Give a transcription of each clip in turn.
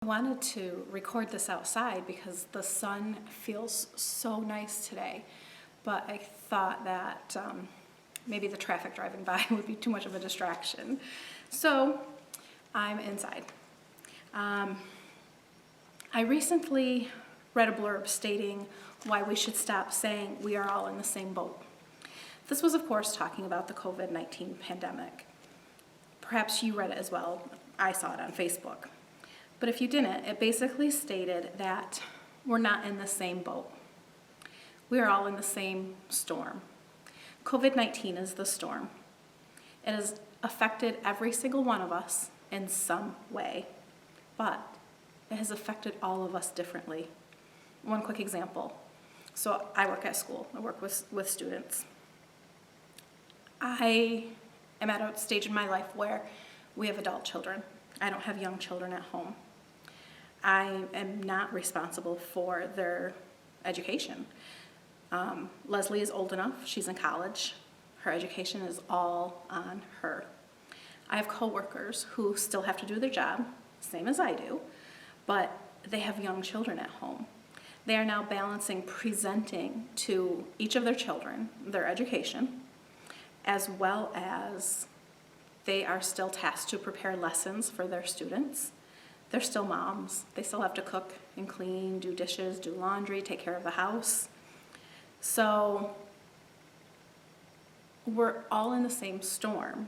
I wanted to record this outside because the sun feels so nice today, but I thought that maybe the traffic driving by would be too much of a distraction. So I'm inside. I recently read a blurb stating why we should stop saying we are all in the same boat. This was, of course, talking about the COVID-19 pandemic. Perhaps you read it as well. I saw it on Facebook. But if you didn't, it basically stated that we're not in the same boat. We are all in the same storm. COVID-19 is the storm. It has affected every single one of us in some way, but it has affected all of us differently. One quick example. So I work at school. I work with students. I am at a stage in my life where we have adult children. I don't have young children at home. I am not responsible for their education. Leslie is old enough, she's in college. Her education is all on her. I have coworkers who still have to do their job, same as I do, but they have young children at home. They are now balancing presenting to each of their children their education, as well as they are still tasked to prepare lessons for their students. They're still moms. They still have to cook and clean, do dishes, do laundry, take care of the house. So we're all in the same storm,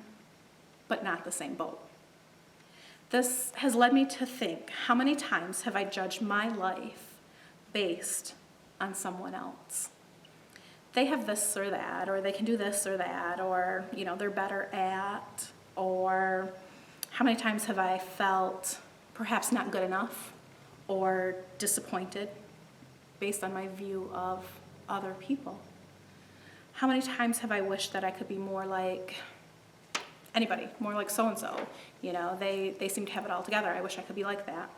but not the same boat. This has led me to think, how many times have I judged my life based on someone else? They have this or that, or they can do this or that, or they're better at, or how many times have I felt perhaps not good enough or disappointed based on my view of other people? How many times have I wished that I could be more like anybody, more like so-and-so? They seem to have it all together. I wish I could be like that.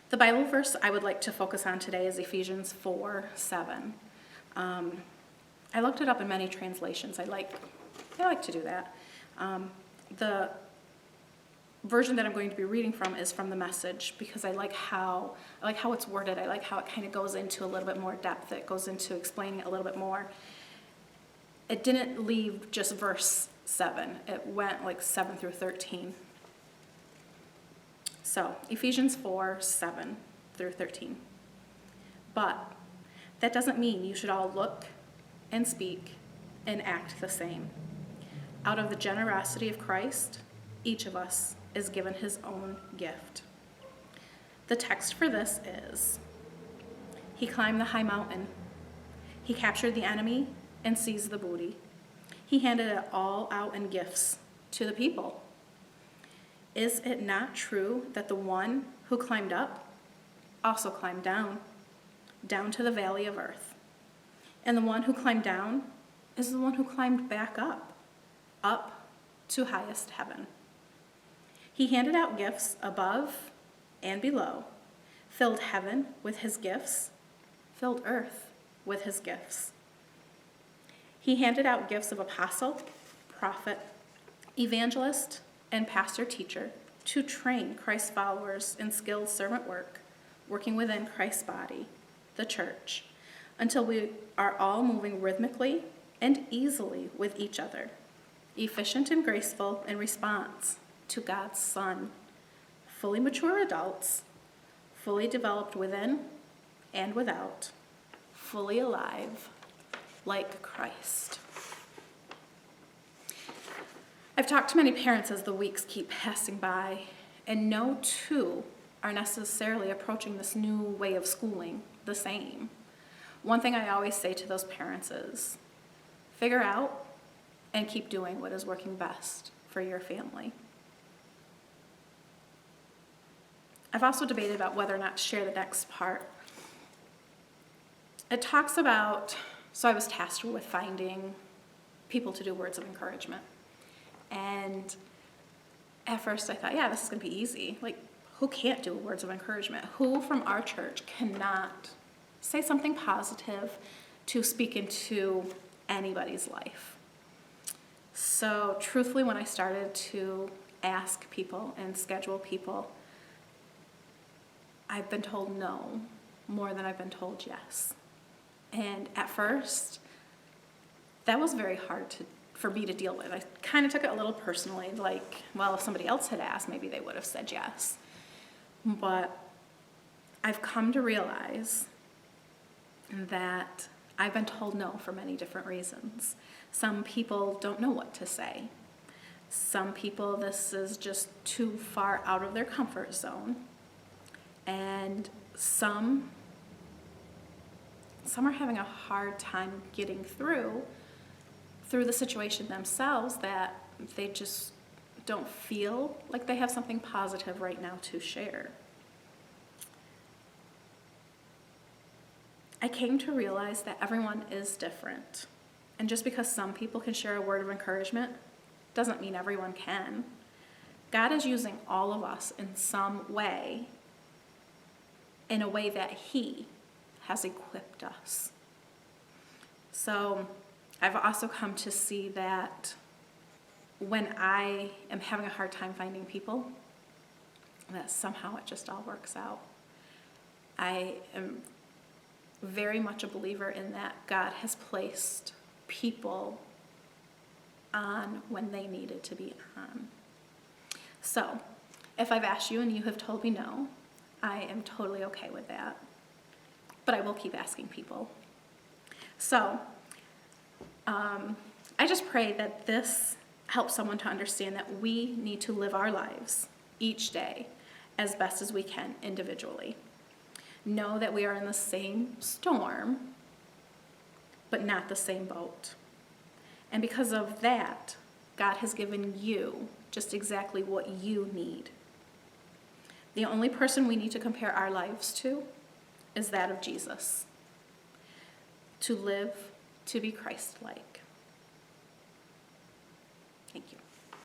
The Bible verse I would like to focus on today is Ephesians 4:7. I looked it up in many translations. I like to do that. The version that I'm going to be reading from is from the Message, because I like how it's worded. I like how it kind of goes into a little bit more depth. It goes into explaining it a little bit more. It didn't leave just verse 7. It went like 7 through 13. So Ephesians 4:7 through 13. But that doesn't mean you should all look and speak and act the same. Out of the generosity of Christ, each of us is given his own gift. The text for this is, he climbed the high mountain. He captured the enemy and seized the booty. He handed it all out in gifts to the people. Is it not true that the one who climbed up also climbed down to the valley of earth? And the one who climbed down is the one who climbed back up to highest heaven. He handed out gifts above and below, filled heaven with his gifts, filled earth with his gifts. He handed out gifts of apostle, prophet, evangelist, and pastor-teacher to train Christ's followers in skilled servant work, working within Christ's body, the church, until we are all moving rhythmically and easily with each other, efficient and graceful in response to God's Son, fully mature adults, fully developed within and without, fully alive like Christ. I've talked to many parents as the weeks keep passing by, and no two are necessarily approaching this new way of schooling the same. One thing I always say to those parents is, figure out and keep doing what is working best for your family. I've also debated about whether or not to share the next part. It talks about, so I was tasked with finding people to do words of encouragement. And at first I thought, yeah, this is going to be easy. Like, who can't do words of encouragement? Who from our church cannot say something positive to speak into anybody's life? So truthfully, when I started to ask people and schedule people, I've been told no more than I've been told yes. And at first, that was very hard for me to deal with. I kind of took it a little personally, like, well, if somebody else had asked, maybe they would have said yes. But I've come to realize that I've been told no for many different reasons. Some people don't know what to say. Some people, this is just too far out of their comfort zone. And some are having a hard time getting through the situation themselves, that they just don't feel like they have something positive right now to share. I came to realize that everyone is different. And just because some people can share a word of encouragement doesn't mean everyone can. God is using all of us in some way, in a way that He has equipped us. So I've also come to see that when I am having a hard time finding people, that somehow it just all works out. I am very much a believer in that God has placed people on when they needed to be on. So if I've asked you and you have told me no, I am totally okay with that. But I will keep asking people. So I just pray that this helps someone to understand that we need to live our lives each day as best as we can individually. Know that we are in the same storm, but not the same boat. And because of that, God has given you just exactly what you need. The only person we need to compare our lives to is that of Jesus. To live, to be Christ-like. Thank you.